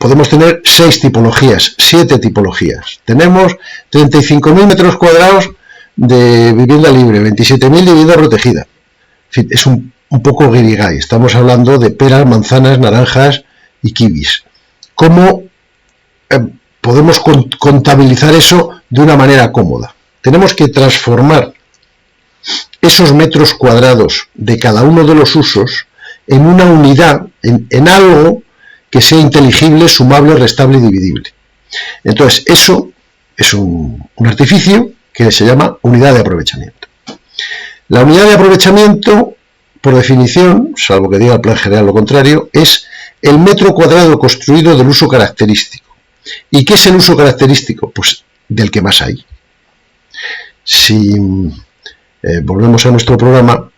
podemos tener 6 tipologías, 7 tipologías. Tenemos 35.000 metros cuadrados de vivienda libre, 27.000 de vivienda protegida. En fin, es un poco guirigay. Estamos hablando de peras, manzanas, naranjas y kiwis. ¿Cómo podemos contabilizar eso de una manera cómoda? Tenemos que transformar esos metros cuadrados de cada uno de los usos en una unidad, en algo que sea inteligible, sumable, restable y dividible. Entonces, eso es un artificio que se llama unidad de aprovechamiento. La unidad de aprovechamiento, por definición, salvo que diga el plan general lo contrario, es el metro cuadrado construido del uso característico. ¿Y qué es el uso característico? Pues del que más hay. Si volvemos a nuestro programa,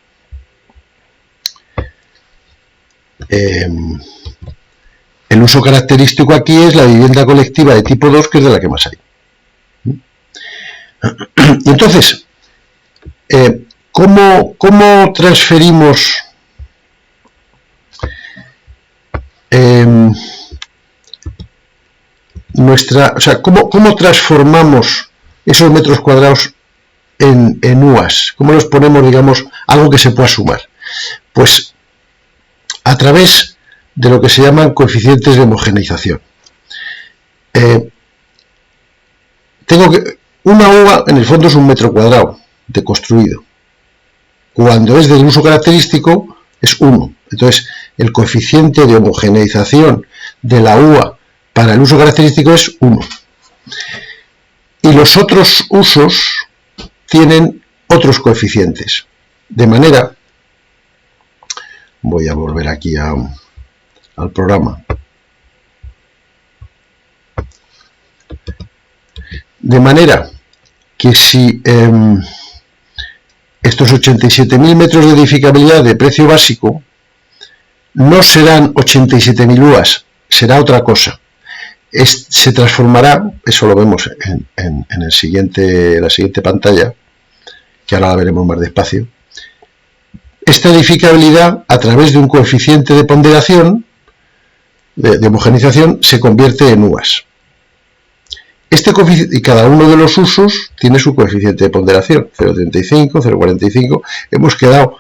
el uso característico aquí es la vivienda colectiva de tipo 2, que es de la que más hay. Y entonces, ¿cómo transferimos cómo transformamos esos metros cuadrados en UAS? ¿Cómo los ponemos, digamos, algo que se pueda sumar? Pues a través de lo que se llaman coeficientes de homogeneización. Una UA en el fondo es un metro cuadrado de construido. Cuando es del uso característico es 1. Entonces el coeficiente de homogeneización de la UA para el uso característico es 1. Y los otros usos tienen otros coeficientes. De manera, voy a volver aquí al programa. De manera que si estos 87.000 metros de edificabilidad de precio básico no serán 87.000 UAS, será otra cosa. Se transformará, eso lo vemos en la siguiente pantalla, que ahora la veremos más despacio. Esta edificabilidad, a través de un coeficiente de ponderación, de homogeneización, se convierte en UAS. Este coeficiente, y cada uno de los usos tiene su coeficiente de ponderación, 0,35, 0,45. Hemos quedado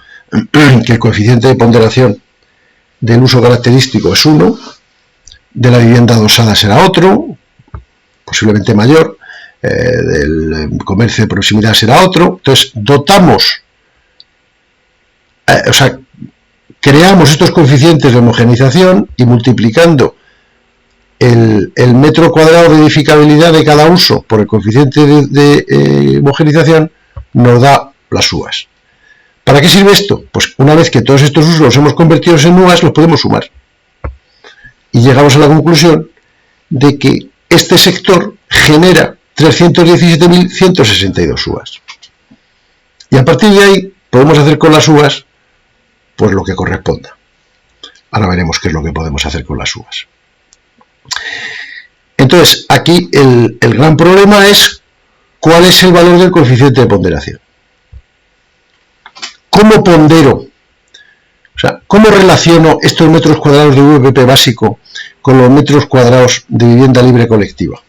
que el coeficiente de ponderación del uso característico es 1, de la vivienda adosada será otro, posiblemente mayor, del comercio de proximidad será otro. Entonces, creamos estos coeficientes de homogeneización y multiplicando el metro cuadrado de edificabilidad de cada uso por el coeficiente de homogeneización nos da las UAS. ¿Para qué sirve esto? Pues una vez que todos estos usos los hemos convertido en UAS, los podemos sumar. Y llegamos a la conclusión de que este sector genera 317.162 UAS. Y a partir de ahí podemos hacer con las UAS pues lo que corresponda. Ahora veremos qué es lo que podemos hacer con las UAS. Entonces, aquí el gran problema es cuál es el valor del coeficiente de ponderación. ¿Cómo pondero? O sea, ¿cómo relaciono estos metros cuadrados de VPP básico con los metros cuadrados de vivienda libre colectiva?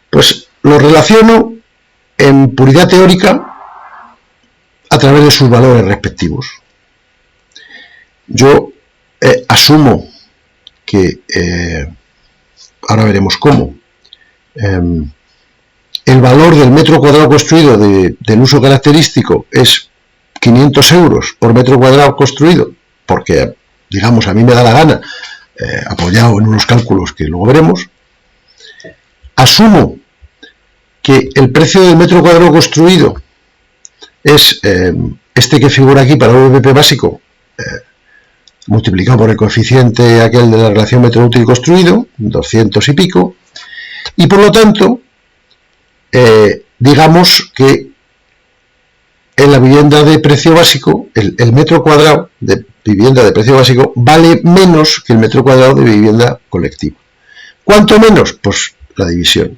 Pues lo relaciono en puridad teórica a través de sus valores respectivos. Yo asumo que, ahora veremos cómo, el valor del metro cuadrado construido del uso característico es 500 euros por metro cuadrado construido, porque, digamos, a mí me da la gana, apoyado en unos cálculos que luego veremos. Asumo que el precio del metro cuadrado construido es este que figura aquí para el VPP básico, multiplicado por el coeficiente aquel de la relación metro útil construido, 200 y pico, y por lo tanto, digamos que en la vivienda de precio básico, el metro cuadrado de vivienda de precio básico vale menos que el metro cuadrado de vivienda colectiva. ¿Cuánto menos? Pues la división.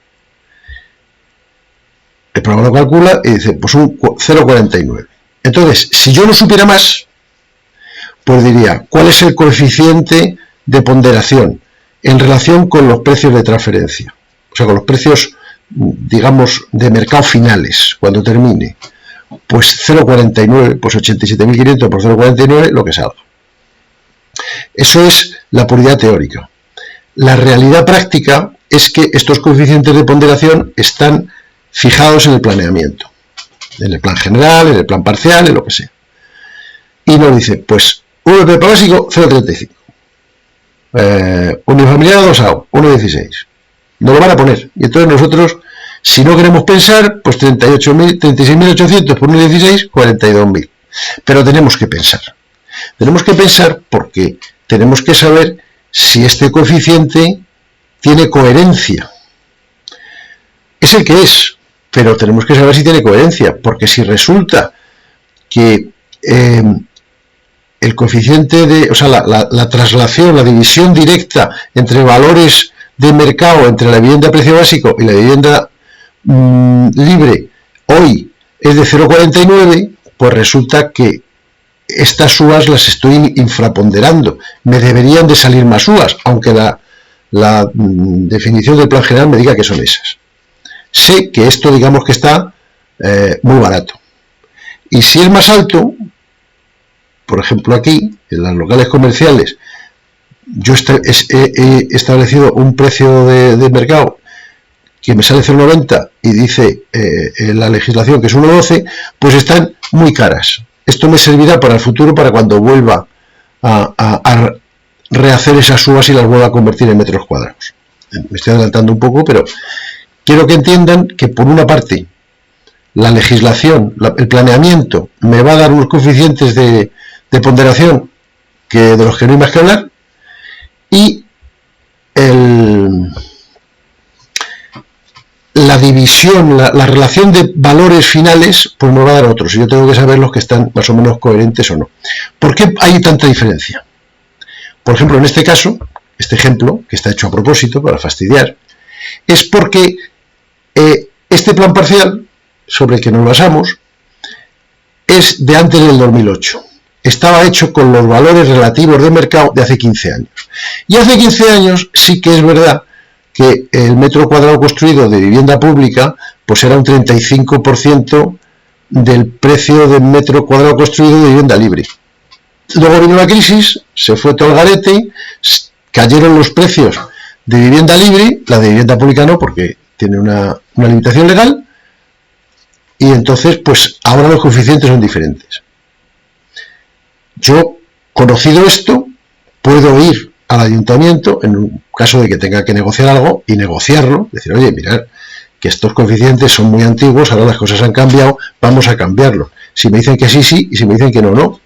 El programa lo calcula y dice, pues un 0,49. Entonces, si yo no supiera más, pues diría, ¿cuál es el coeficiente de ponderación en relación con los precios de transferencia, o sea, con los precios, digamos, de mercado finales, cuando termine, pues 0,49, pues 87.500 por 0,49, lo que salga. Eso es la puridad teórica. La realidad práctica es que estos coeficientes de ponderación están fijados en el planeamiento, en el plan general, en el plan parcial, en lo que sea. Y nos dice, pues, VP básico 0,35, unifamiliar adosado 1,16. Nos lo van a poner. Y entonces nosotros, si no queremos pensar, pues 36.800 por 1,16, 42.000. Pero tenemos que pensar. Tenemos que pensar porque tenemos que saber si este coeficiente tiene coherencia. Es el que es, pero tenemos que saber si tiene coherencia, porque si resulta que el coeficiente o sea, la traslación, la división directa entre valores de mercado, entre la vivienda a precio básico y la vivienda libre, hoy es de 0,49, pues resulta que estas UAS las estoy infraponderando. Me deberían de salir más UAS, aunque la definición del plan general me diga que son esas. Sé que esto, digamos que está muy barato. Y si es más alto, por ejemplo aquí, en las locales comerciales, yo he establecido un precio de mercado que me sale 0,90 y dice en la legislación que es 1,12, pues están muy caras. Esto me servirá para el futuro, para cuando vuelva a rehacer esas UAS y las vuelva a convertir en metros cuadrados. Me estoy adelantando un poco, pero quiero que entiendan que por una parte la legislación, el planeamiento me va a dar unos coeficientes de ponderación de los que no hay más que hablar, y la división, la relación de valores finales, pues me va a dar otros, y yo tengo que saber los que están más o menos coherentes o no. ¿Por qué hay tanta diferencia? Por ejemplo, en este caso, este ejemplo, que está hecho a propósito para fastidiar, es porque este plan parcial sobre el que nos basamos es de antes del 2008. Estaba hecho con los valores relativos de mercado de hace 15 años. Y hace 15 años sí que es verdad que el metro cuadrado construido de vivienda pública pues era un 35% del precio del metro cuadrado construido de vivienda libre. Luego vino la crisis, se fue todo el garete, cayeron los precios de vivienda libre, la de vivienda pública no, porque tiene una limitación legal, y entonces pues ahora los coeficientes son diferentes. Yo, conocido esto, puedo ir al ayuntamiento, en un caso de que tenga que negociar algo, y negociarlo, decir, oye, mirad, que estos coeficientes son muy antiguos, ahora las cosas han cambiado, vamos a cambiarlos. Si me dicen que sí, sí, y si me dicen que no, no.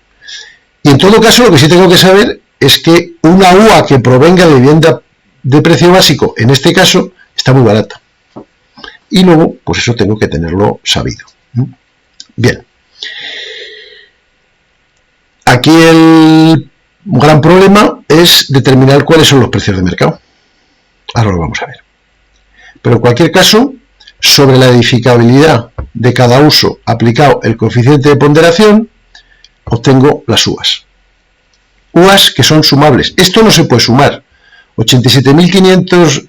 Y en todo caso, lo que sí tengo que saber es que una UA que provenga de vivienda de precio básico, en este caso, está muy barata. Y luego, pues eso tengo que tenerlo sabido. Bien. Aquí el gran problema es determinar cuáles son los precios de mercado. Ahora lo vamos a ver. Pero en cualquier caso, sobre la edificabilidad de cada uso aplicado el coeficiente de ponderación, obtengo las UAS. UAS que son sumables. Esto no se puede sumar. 87.500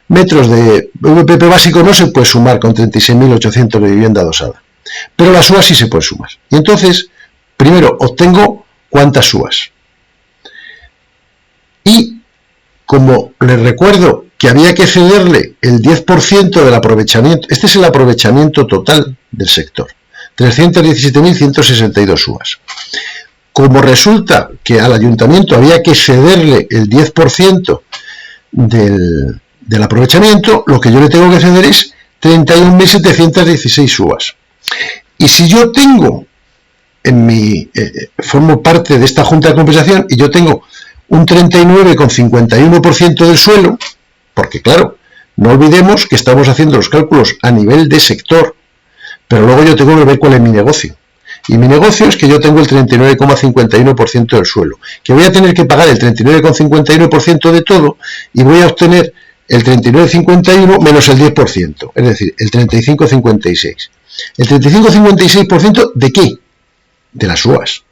metros de VPP básico no se puede sumar con 36.800 de vivienda adosada. Pero las UAS sí se puede sumar. Y entonces, primero obtengo cuántas UAS. Y como les recuerdo que había que cederle el 10% del aprovechamiento, este es el aprovechamiento total del sector, 317.162 UAS. Como resulta que al ayuntamiento había que cederle el 10% del aprovechamiento, lo que yo le tengo que ceder es 31.716 UAS. Y si yo tengo formo parte de esta junta de compensación y yo tengo un 39,51% del suelo, porque claro, no olvidemos que estamos haciendo los cálculos a nivel de sector, pero luego yo tengo que ver cuál es mi negocio. Y mi negocio es que yo tengo el 39,51% del suelo, que voy a tener que pagar el 39,51% de todo y voy a obtener el 39,51 menos el 10%, es decir, el 35,56. ¿El 35,56% de qué? De las UAS.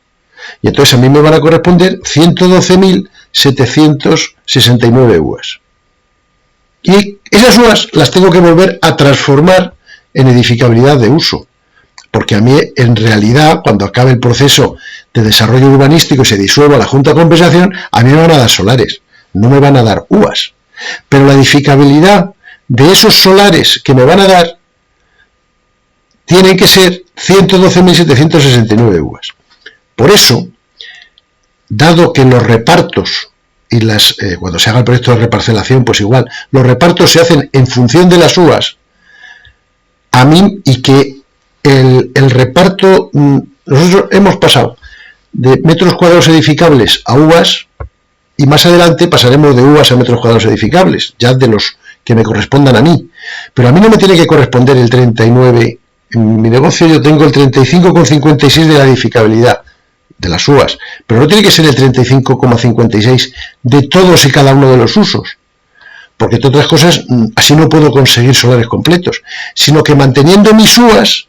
Y entonces a mí me van a corresponder 112.769 UAs. Y esas UAs las tengo que volver a transformar en edificabilidad de uso. Porque a mí, en realidad, cuando acabe el proceso de desarrollo urbanístico y se disuelva la Junta de Compensación, a mí me van a dar solares, no me van a dar UAs. Pero la edificabilidad de esos solares que me van a dar tienen que ser 112.769 UAs. Por eso, dado que los repartos y cuando se haga el proyecto de reparcelación, pues igual, los repartos se hacen en función de las UAs, a mí, y que el reparto, nosotros hemos pasado de metros cuadrados edificables a UAs, y más adelante pasaremos de UAs a metros cuadrados edificables, ya de los que me correspondan a mí. Pero a mí no me tiene que corresponder el 39, en mi negocio yo tengo el 35,56 de la edificabilidad de las UAs, pero no tiene que ser el 35,56 de todos y cada uno de los usos, porque entre otras cosas así no puedo conseguir solares completos, sino que manteniendo mis UAs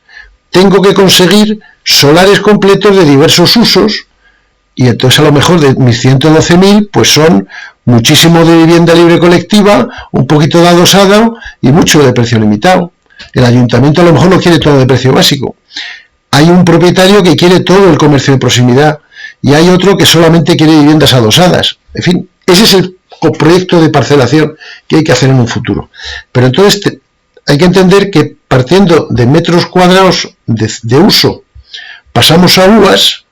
tengo que conseguir solares completos de diversos usos, y entonces a lo mejor de mis 112.000 pues son muchísimo de vivienda libre colectiva, un poquito de adosado y mucho de precio limitado. El ayuntamiento a lo mejor no quiere todo de precio básico. Hay un propietario que quiere todo el comercio de proximidad y hay otro que solamente quiere viviendas adosadas. En fin, ese es el proyecto de parcelación que hay que hacer en un futuro. Pero entonces hay que entender que partiendo de metros cuadrados de uso pasamos a UAs,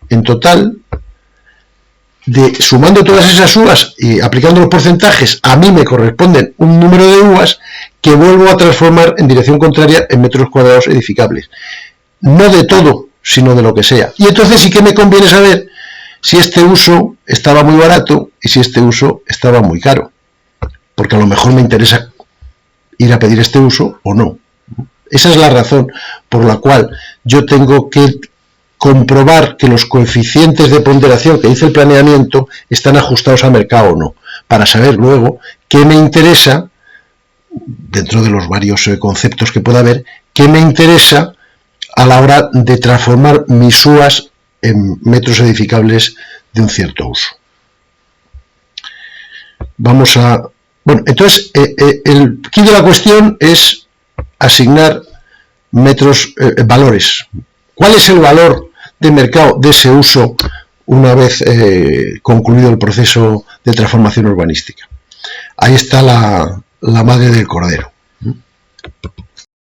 en total, sumando todas esas UAs y aplicando los porcentajes, a mí me corresponden un número de UAs que vuelvo a transformar en dirección contraria en metros cuadrados edificables. No de todo, sino de lo que sea. Y entonces sí que me conviene saber si este uso estaba muy barato y si este uso estaba muy caro. Porque a lo mejor me interesa ir a pedir este uso o no. Esa es la razón por la cual yo tengo que comprobar que los coeficientes de ponderación que dice el planeamiento están ajustados a mercado o no, para saber luego qué me interesa, dentro de los varios conceptos que pueda haber, qué me interesa a la hora de transformar mis UAs en metros edificables de un cierto uso. Vamos a... Bueno, entonces, el quid de la cuestión es asignar valores. ¿Cuál es el valor de mercado de ese uso una vez concluido el proceso de transformación urbanística? Ahí está la madre del cordero.